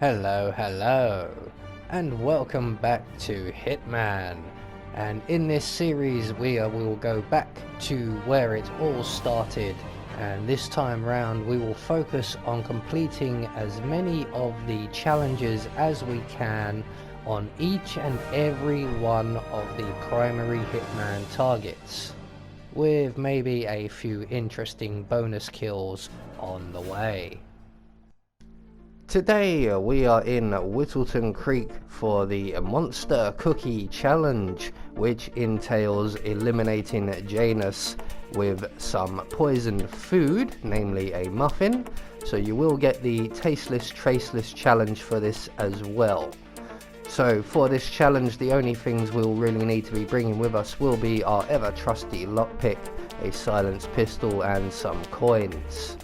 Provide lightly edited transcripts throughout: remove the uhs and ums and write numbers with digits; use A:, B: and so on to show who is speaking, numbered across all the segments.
A: Hello, and welcome back to Hitman. And in this series we will go back to where it all started, and this time round we will focus on completing as many of the challenges as we can on each and every one of the primary Hitman targets, with maybe a few interesting bonus kills on the way. Today we are in Whittleton Creek for the Monster Cookie Challenge, which entails eliminating Janus with some poisoned food, namely a muffin. So you will get the tasteless traceless challenge for this as well. So for this challenge, the only things we'll really need to be bringing with us will be our ever trusty lockpick, a silenced pistol and some coins.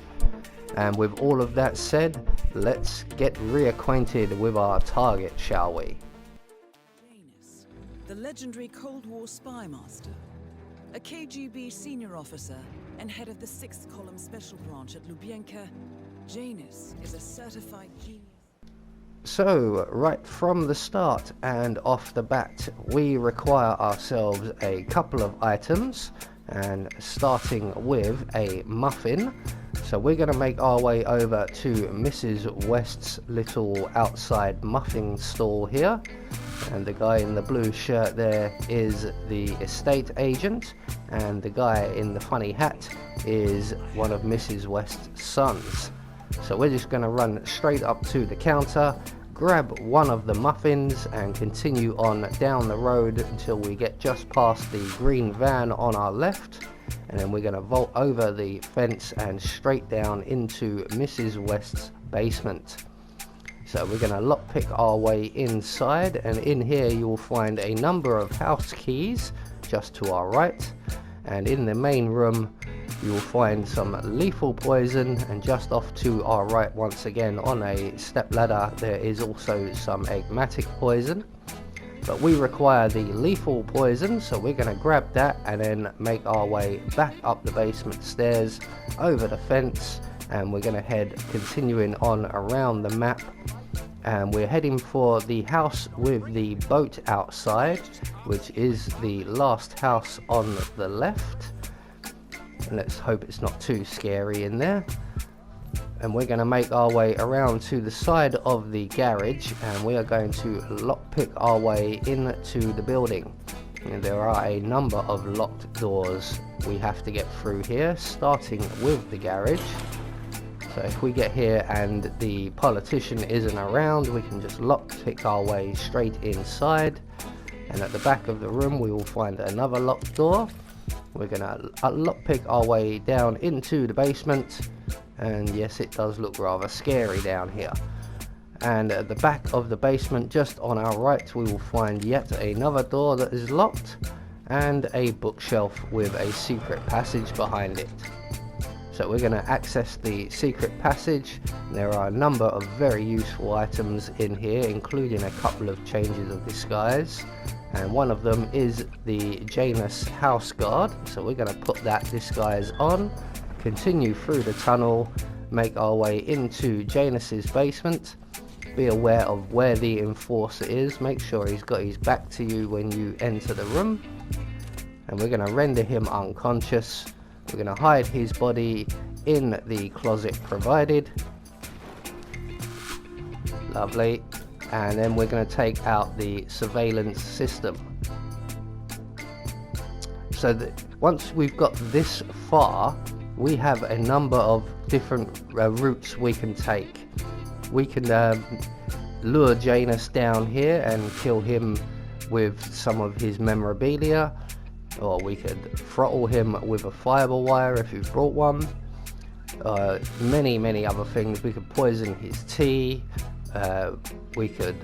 A: And with all of that said, let's get reacquainted with our target, shall we?
B: Janus, the legendary Cold War spy master, a KGB senior officer and head of the 6th Column Special Branch at Lubyanka, Janus is a certified genius.
A: So, right from the start and off the bat, we require ourselves a couple of items, and starting with a muffin. So we're going to make our way over to Mrs. West's little outside muffin stall here, and the guy in the blue shirt there is the estate agent, and the guy in the funny hat is one of Mrs. West's sons. So we're just going to run straight up to the counter, grab one of the muffins and continue on down the road until we get just past the green van on our left, and then we're going to vault over the fence and straight down into Mrs. West's basement. So we're going to lockpick our way inside, and in here you will find a number of house keys just to our right, and in the main room you will find some lethal poison, and just off to our right once again on a step ladder there is also some enigmatic poison. But we require the lethal poison, so we're going to grab that and then make our way back up the basement stairs, over the fence, and we're going to head continuing on around the map. And we're heading for the house with the boat outside, which is the last house on the left. And let's hope it's not too scary in there. And we're going to make our way around to the side of the garage, and we are going to lockpick our way into the building. And there are a number of locked doors we have to get through here, starting with the garage. So if we get here and the politician isn't around, we can just lockpick our way straight inside, and at the back of the room we will find another locked door. We're going to lockpick our way down into the basement, and yes, it does look rather scary down here. And at the back of the basement just on our right we will find yet another door that is locked, and a bookshelf with a secret passage behind it. So we're going to access the secret passage. There are a number of very useful items in here, including a couple of changes of disguise, and one of them is the Janus house guard. So we're going to put that disguise on, continue through the tunnel, make our way into Janus's basement. Be aware of where the enforcer is, make sure he's got his back to you when you enter the room, and we're going to render him unconscious. We're going to hide his body in the closet provided. Lovely. And then we're going to take out the surveillance system. So once we've got this far, we have a number of different routes we can take. We can lure Janus down here and kill him with some of his memorabilia, or we could throttle him with a fiber wire if you've brought one. Many other things. We could poison his tea. We could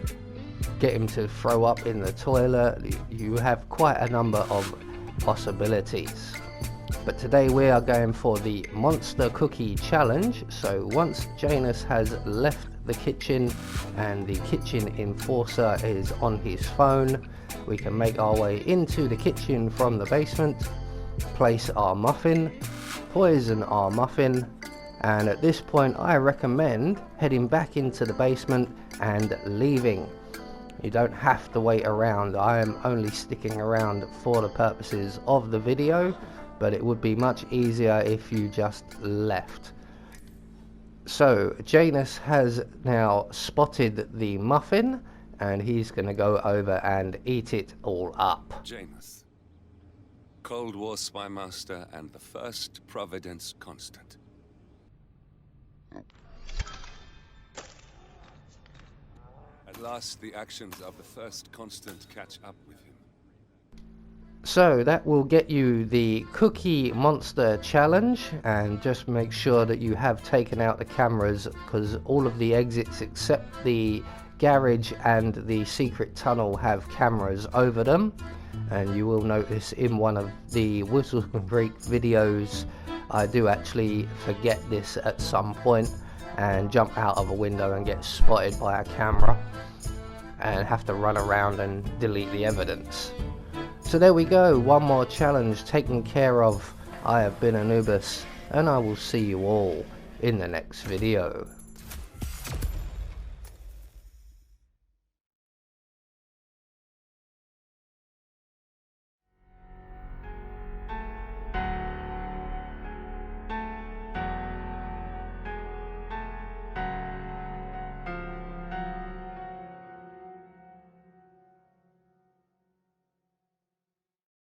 A: get him to throw up in the toilet. You have quite a number of possibilities. But today we are going for the Monster Cookie Challenge. So once Janus has left the kitchen and the kitchen enforcer is on his phone, we can make our way into the kitchen from the basement, place our muffin, poison our muffin, and at this point I recommend heading back into the basement and leaving. You don't have to wait around. I am only sticking around for the purposes of the video, but it would be much easier if you just left. So Janus has now spotted the muffin, and he's going to go over and eat it all up.
C: Janus, Cold War spy master and the first Providence constant. At last, the actions of the first constant catch up with him.
A: So that will get you the Cookie Monster challenge, and just make sure that you have taken out the cameras, because all of the exits except the garage and the secret tunnel have cameras over them. And you will notice in one of the Whittleton videos I do actually forget this at some point and jump out of a window and get spotted by a camera and have to run around and delete the evidence. So there we go, one more challenge taken care of. I have been Anubis, and I will see you all in the next video.